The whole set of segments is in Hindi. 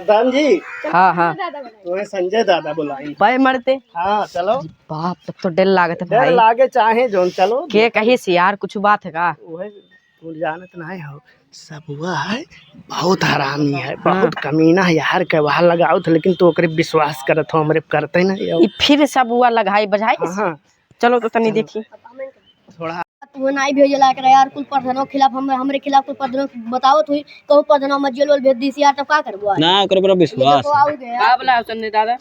प्रधान जी। हाँ हाँ तुम्हें संजय दादा बुलाई। भाई मरते। हाँ चलो। बाप तब तो डर लागत है डर भाई। लागे चाहे जोन चलो के कही से यार कुछ बात है का? वही तुम जानत नहीं हो सब हुआ है। बहुत हरामी है, बहुत कमीना है यार के वहाँ लगाओ थे, लेकिन तो ओकरे विश्वास करत हो हमरे करते नहीं हो। फिर सब हुआ लगाई बजाई। हाँ चलो तो तनी देखी थोड़ा वो नहीं भेजला कर यार कुल प्रधानों के खिलाफ हमरे खिलाफ कुल प्रधानों बताओ तू कहूं प्रधानों मत जेल भेज दी यार तब का करबो ना ओकरे पर विश्वास का बोला संजय दादा?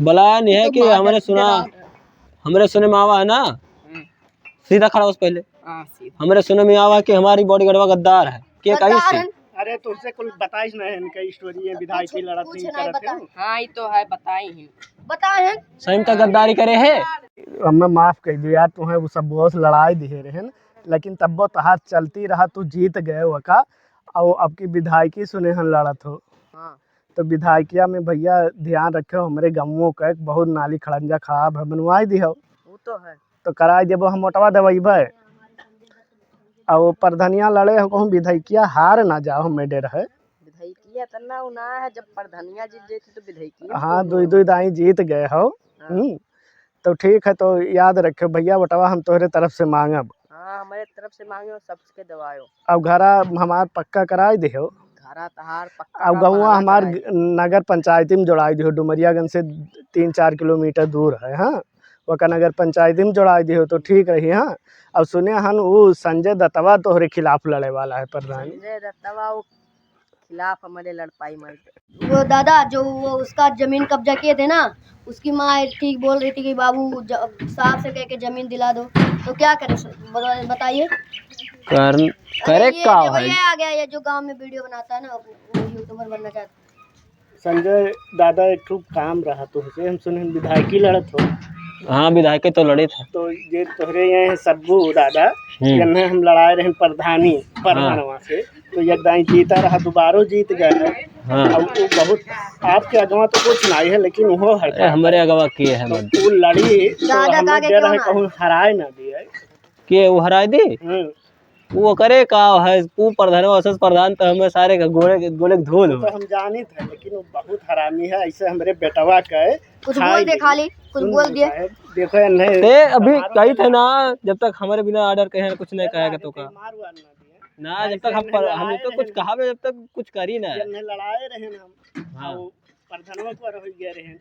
बला नहीं है कि हमरे सुने में आवा है ना, सीधा खड़ा उस पहले हमरे सुने में आवा कि हमारी बॉडीगार्ड गद्दार है। के कहीं से अरे तुझसे कुछ बताइस नहीं इनका स्टोरी है, विधायक की लड़त नहीं करते हो। हाँ ये तो है बताई ही बताए सही में गद्दारी करे है। हमें माफ कर दो यार, तुम्हें वो सब बहुत लड़ाई दिए रहे न, लेकिन तब वो हाथ चलती रहा तू जीत गए वका। और अब की विधायकी सुने हम लड़त हो। हाँ। तो विधायकिया में भैया ध्यान रखो हमारे गाँवों का बहुत नाली खड़ंजा खराब है, बनवाई दी हो वो तो है तो कराई देबो हम मोटवा दबेबे। और वो प्रधनिया लड़े हो कहूँ विधायकिया हार ना जाओ मेडे रहे। विधायकिया तना ना है जब प्रधानिया जीत जाती तो विधायकिया। हाँ दुई दाई जीत गए हो। तो ठीक है, तो याद रखो भैया बटवा हम तोहरे तरफ से मांगब। हाँ हमारे तरफ से मांगे हो सबके दवाओ। अब घरा हमार पक्का कराई दिहो। घरा तहार पक्का अब गौवा हमार नगर पंचायती में जोड़ाई दिहो, डुमरियागंज से 3-4 किलोमीटर दूर है। हाँ वका नगर पंचायती में जोड़ाई दिहो तो ठीक रही। हाँ अब सुने हन वो संजय दत्तवा तोहरे खिलाफ लड़े वाला है प्रधान। संजय दत्तवा वो खिलाफ हमारे लड़ पाई मर। वो दादा जो वो उसका जमीन कब्जा किए थे ना, उसकी माँ ठीक बोल रही थी कि बाबू साहब से कह के जमीन दिला दो, तो क्या करे बताइए। करे का है। ये आ गया ये जो गांव में वीडियो बनाता है ना, वो यूट्यूबर बनना चाहता है। संजय दादा एक ठूक काम रहा तो उसे हम सुने विधायकी लड़त हो। हाँ विधायक तो लड़े थे। तो ये तोहरे यहाँ सब्बू दादा जन्ने हम लड़ाए रहे प्रधानवा से, तो एक दाई जीता रहा दोबारा जीत गए। हाँ। अब वो बहुत आपके अगवा तो कुछ नहीं है, लेकिन वो है हमारे अगवा के है तो वो लड़ी तो हमें दे रहे कहूँ हराए ना दिए के वो हराए दी। वो करे का है वो प्रधान असस प्रधान तो हमें सारे का गोले धोल हो। तो हम जानी थे, लेकिन वो बहुत हरामी है। ऐसे हमारे बेटवा के कुछ बोल दे खाली कुछ बोल दिए। देखो नहीं ते अभी कही थे ना जब तक हमारे बिना ऑर्डर कहे कुछ नहीं कहेगा तो का ना, जब तक हम तो कुछ कहा जब तक कुछ करी ना लड़ाए रहे हम प्रधानवा पर हो गए रहे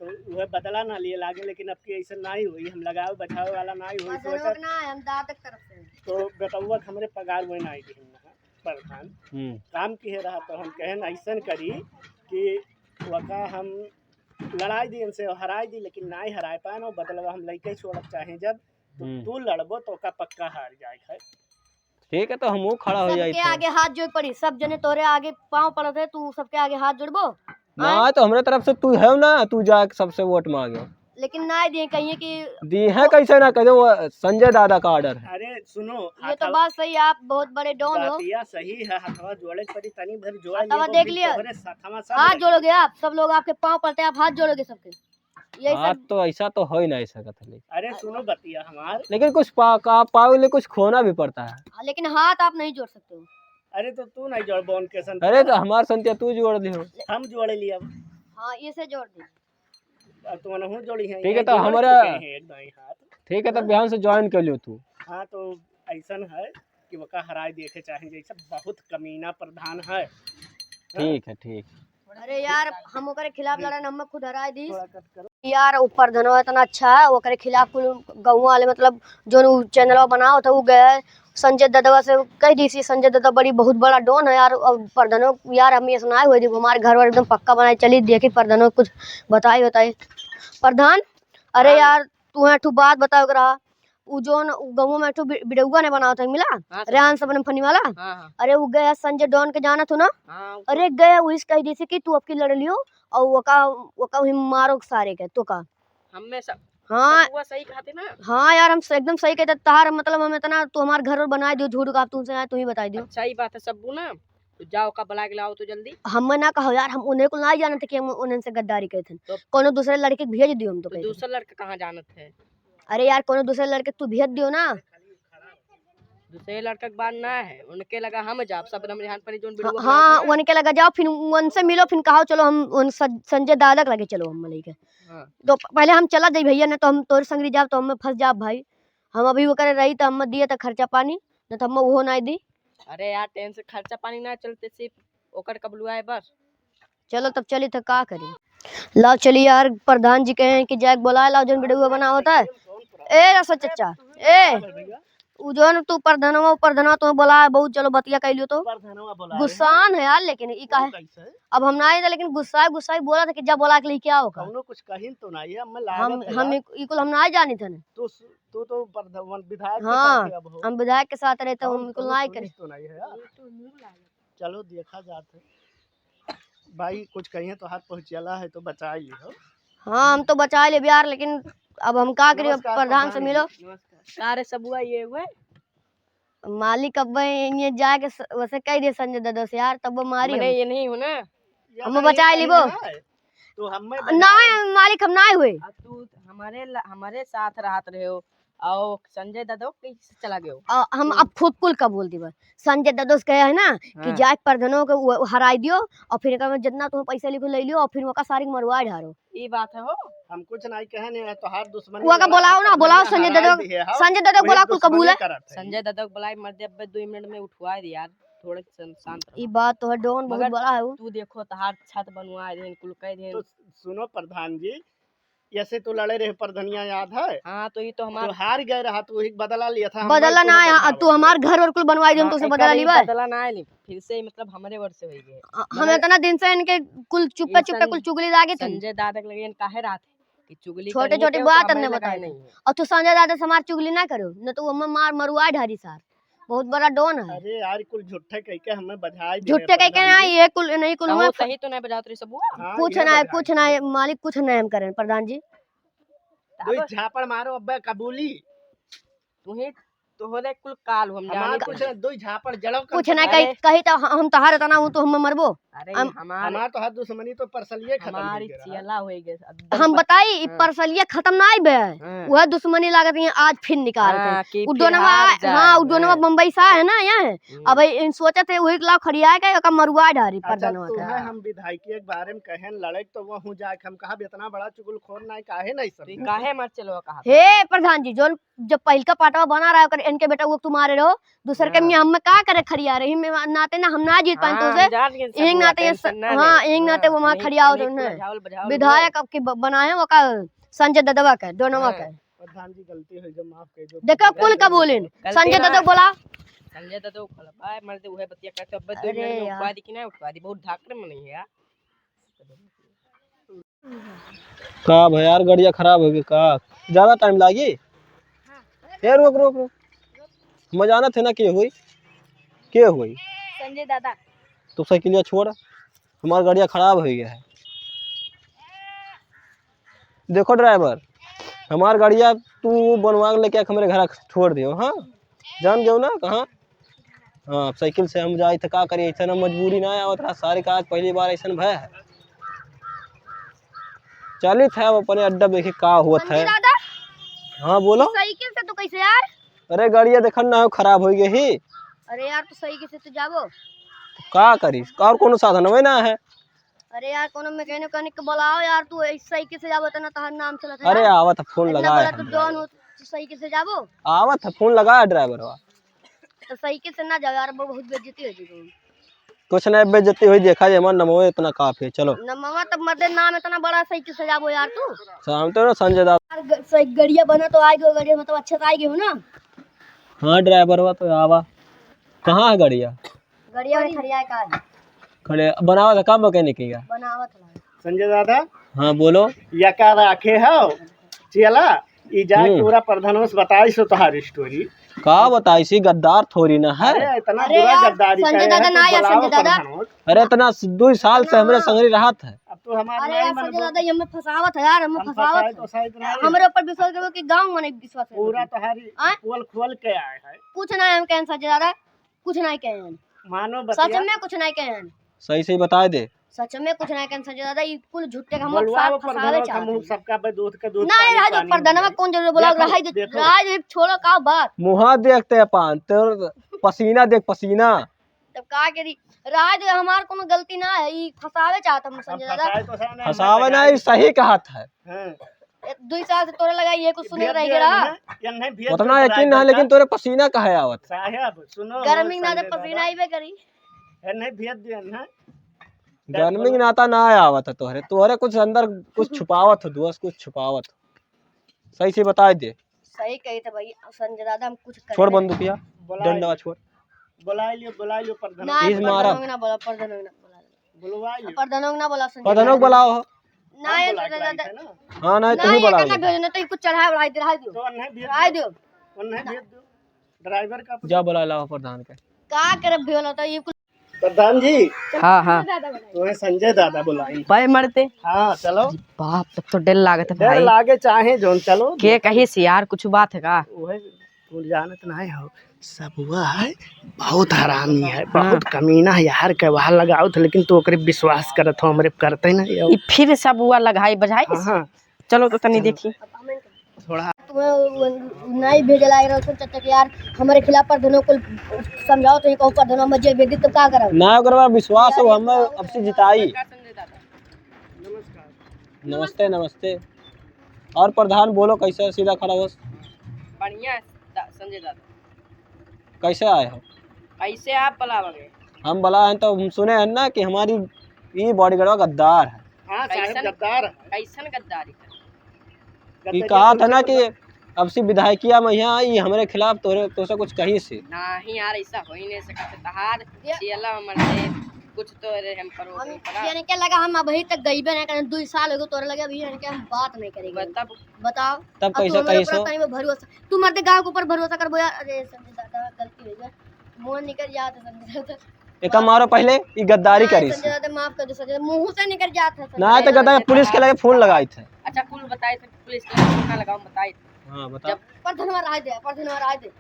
तो वह बदला ना लिए लागे, लेकिन अब की ऐसा नहीं हुई। हम लगाओ बचाओ वाला नहीं हुई हम दादा तरफ से तो बेटवा हमारे पगार वही नहीं दी प्रधान काम किए रहा। तो हम कहें ऐसा करी कि वका हम लड़ाई दी इनसे हराई दी, लेकिन नहीं हराए पाए ना बदलवा हम लड़के छोड़ब चाहे जब तो तू लड़बो तो का पक्का हार जाए है। ठीक है तो हम खड़ा हो जाए सबके आगे हाथ जोड़ पड़ी, सब जने तोरे आगे पाँव पड़े थे, तू सबके आगे हाथ जोड़बो ना। तो हमारे तरफ से तू है ना, तू जा सबसे वोट मांगे, लेकिन ना दिए कहिए कि दी है कैसे ना कहे वो संजय दादा का ऑर्डर है। अरे सुनो ये तो बात सही है, आप बहुत बड़े डॉन हो। सही है, हथवा जोड़े पड़ी तनी भर जोड़ लियो देख लिया हाथ जोड़ोगे आप, सब लोग आपके पाँव पड़ते हैं, आप हाथ जोड़ोगे सबके। यही तो ऐसा तो हो ही नहीं सकता। अरे सुनो बतिया हमार, लेकिन कुछ पावे कुछ खोना भी पड़ता है। लेकिन हाथ आप नहीं जोड़ सकते हो। अरे तो तू नहीं जोड़ बोन के संत। अरे तो हमार संतिया तू जोड़ दी हो, हम जोड़े लिया। हाँ ये से जोड़ दी तुम नहीं जोड़ी है। ठीक है तो हमारा ठीक है तो बिहान से ज्वाइन कर लियो तू। हाँ तो ऐसा है कि वका हराए देखे चाहे, जैसा बहुत कमीना प्रधान है। ठीक है ठीक। अरे यार हम ओकरे खिलाफ लड़े हम खुद हराए दी यार। ऊपर धनो इतना अच्छा है, ओकरे खिलाफ गाँव वाले मतलब जो चैनल बनाओ था वो गए संजय दत्तवा से कह दी सी। संजय दत्ता बड़ी बहुत बड़ा डॉन है यार। और प्रधानों यार हम ये सुनाए हुए हमारे घर वाले एकदम पक्का बनाए चली देखी प्रधानों कुछ बताई प्रधान। अरे यार तू एक बात बताओ रहा वो जो गाँव में बिडुआ ने बनाया था मिला रेहान सबन फनी वाला। अरे वो गया संजय डॉन के जाना तू ना। अरे गया वो कह दी कि तू अब की लड़ लियो और वका मारो सारे के तो का हमें सब। हाँ सही कहते ना। हाँ यार हम एकदम सही कहते तार मतलब हम इतना तू हमारे घर और बनाए दियो झूठ का तुमसे आए तू ही बता दियो। सही बात है सब्बू ना, तो जाओ का बुला के लाओ तो जल्दी। हम ना कहो यार, हम उन्हें को नहीं जानते कि हम उन्हें से गद्दारी करे थे तो कोनो दूसरे लड़के भेज दियो हम तो दूसरा लड़का कहाँ जानत है। अरे यार कोनो दूसरे लड़के तू भेज दियो ना। दूसरे लड़का के बात ना है, उनके लगा हम जाब सब रमजान पर जोन वीडियो हाँ उनके लगा जाओ, फिर उनसे मिलो, फिर कहो चलो हम उन संजय दादा के लगे चलो हम लेके। तो पहले हम चला जाई भैया, ने तो हम तोर संगरी जाब तो हम फंस जाब भाई। हम अभी वो करे रही तो हम दिए तो खर्चा पानी, न तो हम वो नहीं दी। अरे यार टेंशन खर्चा पानी ना चलते, सिर्फ ओकर कबलुआ है बस। चलो तब चली तो का करी। लाओ चलिए यार, प्रधान जी कहे कि जाके बुलाए लाओ जोन वीडियो बना होता है। ए रसो चचा ए उ जोन तू प्रधानवा तो बोला है बहुत, चलो बतिया कह लियो तो गुस्सान है यार, लेकिन ई का है अब हम ना आए, लेकिन गुस्सा बोला था कि जा बोला के लिए क्या होगा। कौनो कुछ कहिन तो नहीं है, हम इकुल हम ना जानी थे। तू तो विधायक हाँ के साथ है, अब हो। हम विधायक के साथ रहते, हम इकुल ना करे। तो नहीं है यार। चलो देखा जाता है भाई, कुछ कहिए तो हाथ पहुँचला है तो बचा ही हो। हाँ हम तो बचा ले यार, लेकिन अब हम का करिए। प्रधान से मिलो। सारे सबुआ ये हुए मालिक अब ये जाके वैसे कह दिए संजय दादा से यार, तब वो मारी मैंने ये नहीं हो ना, हम बचा लिबो तो हम ना मालिक, हम ना हुए। तू हमारे साथ रहत रहे हो और संजय दादा कैसे चला गयो। हम अब खुद कुल का बोल दी संजय दादा से कहे है ना कि जाके प्रधानों को हराई दियो और फिर जितना तुम पैसा लिखो ले लियो और फिर वका सारी मरवा ढारो। ये बात है हो, हम कुछ नहीं कहे नहीं है तो हाथ दुश्मनी वो का बोलाओ ना, बोलाओ संजय दादा बोला कुल कबूल है। संजय दादा को बुलाए मर दे 2 मिनट में उठवा दे यार, थोड़े शांत। ये बात तो है डॉन बहुत बड़ा है। तू देखो तहार छत बनवा दे कुल कह दे। तो सुनो प्रधान जी, ऐसे तो लड़े रहे प्रधनिया याद है। हाँ तो ये तो हमारा हार गए रहा, तू ही बदला लिया था। बदला ना है, तू हमार घर और कुल बनवाई दे, तो उसे बदला लिबा। बदला ना है, फिर से मतलब हमारे वर्ष से हो गए। हम इतना दिन से इनके कुल चुप्पे कुल चुगली लागे थे। संजय दादा के लगे काहे रात कि चुगली छोटे छोटे बात हमने बताए नहीं, और तू संजय दादा से हमार चुगली ना करो, न तो हम मार मरुआ ढारी सार। बहुत बड़ा डॉन है। अरे यार कुल झूठे कह के हमें बधाई झूठे कह के ना, ये कुल नहीं कुल में सही तो नहीं बजात रही सब। कुछ ना मालिक कुछ नहीं हम करें प्रधान जी। दो झापड़ मारो अब्बे कबूली, तुम्हें तो होले कुल काल हम जाने कुछ दो झापड़ जड़ो कुछ ना कही तो हम तहार तना हूं तो हम मरबो। अरे हमार तो हाथ दुश्मनी तो परसलिए खत्म हमारी चियला हो गए। हम बताई परसलिए खत्म ना आई बे, वह दुश्मनी लागत है आज फिर निकाल के उडोनवा। हां उडोनवा बम्बई सा है ना यहाँ, अब इन सोचे थे वही लाख खड़िया के का मरुआ ढारी प्रधानवा का। हम विधायक के बारे में कहन लड़े तो वो हूं जाके हम कहा इतना बड़ा चुगलखोर ना काहे नहीं सब काहे मत चलो कहा। हे प्रधान जी जो जब पहल का पाटवा बना रहा है इनके बेटा वो तुम्हारे रहो, दूसरे के हम में का करे खड़िया रही में नाते ना हम ना जीत पाए तो उसे एक नाते। हां एक नाते वो वहां खड़िया हो तो विधायक अब की बनाए वो का संजय दादा का दोनों का। प्रधान जी गलती हो जो माफ कर दो। देखो कुल कबूलिन संजय दादा बोला। संजय दादा को भाई मर दे उहे बतिया कहते अब 2 मिनट में उठवा दी कि ना उठवा दी, बहुत धाकड़ में नहीं है यार। का भाई यार गाड़िया खराब हो गई का, ज्यादा टाइम लागी। ए रुक रुक रुक, मजाना थे ना के हुई संजय दादा। तो साइकिलिया छोड़, हमारा गाड़िया खराब हो गया है। देखो ड्राइवर, हमार गाड़िया तू बनवा लेके हमारे घर छोड़ दियो। हाँ जान गयो ना कहाँ। हाँ साइकिल से हम जाए थे का करिए, ऐसा मजबूरी ना आवत रहा सारे काज, पहली बार ऐसा भय है। चलित है अपने अड्डा देखे का हुआ है। हाँ बोलो। साइकिल से तो कैसे यार। अरे गाड़िया देखन ना खराब हो गई ही। अरे यार तो साइकिल से तो जाबो का करी, और कोनो साधन है ना है। अरे यार कोनो मैकेनिक को बुलाओ यार, तू साइकिल से जाबो तना तहर नाम चलत है। अरे आवत फोन लगाया तू जॉन हो साइकिल से जाबो। आवत फोन लगाया ड्राइवरवा। तो साइकिल से ना जाओ यार, बहुत बेइज्जती हो जाएगी। कुछ नहीं बेइज्जती हुई, देखा जाए मन नमो इतना काफी है। चलो नमवा तब मदे नाम इतना बड़ा साइकिल से जाबो यार तू। शाम तो संजय दादा सही गड़िया बना तो आएगी, गड़िया मतलब अच्छा से आएगी हो ना। हाँ ड्राइवरवा तो आवा। कहाँ है गाड़िया? गड़िया में खड़िया का है। खड़े बनावा था का मैकेनिक का बनावत है संजय दादा। हाँ बोलो। या का राखे हो चला ई जाके पूरा प्रधानों से बताई सो तोहार स्टोरी का बताई सी, गद्दार थोड़ी ना है। अरे इतना बुरा गद्दारी संजय दादा ना या संजय दादा। अरे इतना 2 साल से हमरे संगरी राहत है। अब तो हमारे अरे यार संजय दादा ये हमें फसावत है यार, हमें फसावत हमरे ऊपर विश्वास करो कि गांव में नहीं विश्वास है। पूरा तोहारी खोल खोल के आए है। कुछ ना हम कहन संजय दादा, कुछ नहीं कहन, मानो सच में कुछ नहीं कहन। सही सही बता दे। सच में कुछ नहीं कर संजय दादा, ये कुल झूठे हम बोलवा वो फसावे प्रधानवा चाहते का मुंह हैं। सबका पे दूध का दूध नहीं राज प्रधानवा कौन जरूर बोला, राज छोड़ो का बात। मुहा देखते हैं पान तेरे पसीना देख पसीना। तब का करी राज, हमार कोनो गलती ना है, ई फसावे चाहत हम संजय दादा। फसावे नहीं, सही कहा था। 2 साल से तोरे लगा ये कुछ सुने रह गया उतना यकीन है, लेकिन तोरे पसीना कहे आवत। साहब सुनो, गर्मी ना दे पसीना आइबे करी। नहीं भेज दिया ना, गर्मी की नाता ना आवत है तोहरे, तोहरे कुछ अंदर कुछ छुपावत हो, दोस्त कुछ छुपावत हो। सही से बता दे। सही कही थे भाई संजय दादा, हम कुछ कर छोड़ बंदूकिया, डंडा छोड़। बुला लियो प्रधान ना मारा ना बोला प्रधान ना बोला, बुलवा लियो प्रधान ना बोला संजय प्रधानों बुलाओ। ना ये संजय दादा हाँ नहीं तू ना ही ये बुलाओ। करना भेजना तो कुछ चढ़ाए बढ़ाई दे, रहा दो तो नहीं भेज रहा दो नहीं भेज दो ड्राइवर का। जा बुला लाओ प्रधान के। का करे भेल होता ये कुछ। प्रधान जी हाँ हाँ तुम्हें संजय दादा बुलाई। भाई मरते हाँ चलो, बाप, तब तो डर लागत है डर भाई। लागे चाहे जोन चलो के कही से यार कुछ बात है का? वही तुम जानत नहीं हो, सब हुआ है बहुत हरामी है, बहुत कमीना है यार के वहाँ लगाओ थे, लेकिन तो ओकरे विश्वास करत हो, हमरे करते नहीं हो। ये फिर सब हुआ लगाई बजाई। हाँ चलो तो तनी देखी। थोड़ा तुम्हें नहीं भेजे लाग रहा चाचा कि यार हमारे खिलाफ प्रधानों को समझाओ, तो ये कहूँ प्रधानों में जेल भेज दी तो क्या करो। ना ओकरे विश्वास हो, हमें अब से जिताई। नमस्ते नमस्ते। और प्रधान बोलो कैसे सीधा खड़ा हो? बढ़िया है संजय दादा। कैसे आए हो? कैसे आप बुलाओगे? हम बुला हैं तो हम सुने हैं ना कि हमारी ये बॉडीगार्ड गद्दार है। हाँ साहब गद्दार कैसन गद्दारी कर? ये कहा था ना कि अब से विधायकिया में यहाँ आई हमारे खिलाफ तो से कुछ कही से। नहीं यार ऐसा हो ही नहीं सकता, तहार चेला मरते कुछ तो रे हम पर वो यानी क्या लगा, हम अभी तक गईबे नहीं करे, 2 साल हो गए तोरे लगे, अभी यानी क्या हम बात नहीं करेंगे। बताओ तब कैसे कैसे भरोसा तू मरते गांव के ऊपर भरोसा कर बोया। अरे संजय दादा गलती हो गई, मुंह निकल जाता संजय दादा। एक मारो पहले ये गद्दारी करी संजय दादा माफ कर दो संजय, मुंह से निकल जाता। ना तो गद्दार पुलिस के लगे फोन लगाए थे। अच्छा कुल बताए थे पुलिस के फोन लगाओ बताए। हाँ बता। प्रधानवा राय दे, प्रधानवा राय दे।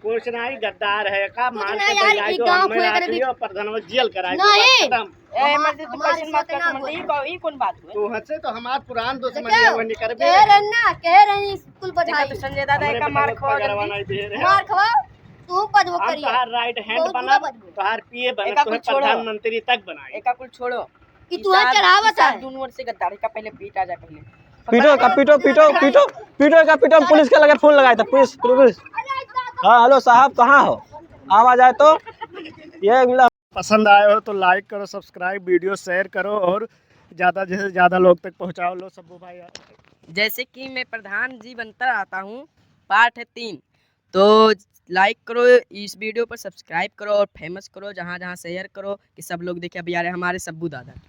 कुछ नहीं गद्दार है का कुछ मान नहीं के यार, जाए ये जो गाँव हमें खोए रख करे लियो प्रधान जेल कराए नहीं। खत्म। ए मर्द तो हमारी कैसे मत बातें ना कर, ये कौन बात हुई? तू हंसे तो हमार पुरान दुश्मन देखो, है वो नहीं करबे। कह रहे ना, कह रहे हैं स्कूल देखा बधाई तो संजय दादा का मार खो मार खवाओ, तू बजबो हम करिए। तोहार राइट हैंड बहुत बना, बुरा बदबू। तोहार पीए बना, एका तोहे कुछ छोड़ो। प्रधानमंत्री तक बनाए। एका कुल छोड़ो कि तू चढ़ावत है। दोनों ओर से गद्दारी का पहले पीटा जाए पहले। पीटो का पीटो पीटो पीटो पीटो का पीटो पुलिस के लगे फोन लगाए थे। पुलिस हाँ हेलो साहब कहाँ हो? आवाज आए तो ये पसंद आए हो तो लाइक करो, सब्सक्राइब, वीडियो शेयर करो और ज़्यादा से ज़्यादा लोग तक पहुँचाओ। लो सब भाई जैसे कि मैं प्रधान जी बनता आता हूँ, पार्ट है 3, तो लाइक करो, इस वीडियो पर सब्सक्राइब करो और फेमस करो, जहाँ जहाँ शेयर करो कि सब लोग देखे। अभी आ रहे हमारे सब्बू दादा।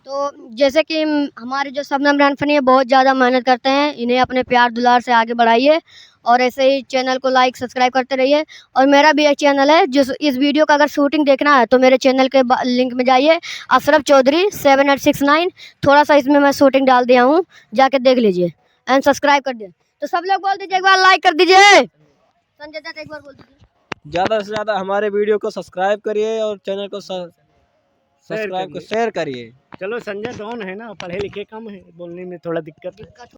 तो जैसे कि हमारे जो शबनम रानफनी है बहुत ज़्यादा मेहनत करते हैं, इन्हें अपने प्यार दुलार से आगे बढ़ाइए और ऐसे ही चैनल को लाइक सब्सक्राइब करते रहिए। और मेरा भी एक चैनल है, जो इस वीडियो का अगर शूटिंग देखना है तो मेरे चैनल के लिंक में जाइए, अशरफ चौधरी 7869। थोड़ा सा इसमें मैं शूटिंग डाल दिया हूँ, जाके देख लीजिए एंड सब्सक्राइब कर दिए। तो सब लोग बोल दीजिए एक बार लाइक कर दीजिए। संजय दत्त एक बार बोल दीजिए। ज़्यादा से ज़्यादा हमारे वीडियो को सब्सक्राइब करिए और चैनल को सब्सक्राइब को शेयर करिए। चलो संजय डॉन है ना, पढ़े लिखे कम है, बोलने में थोड़ा दिक्कत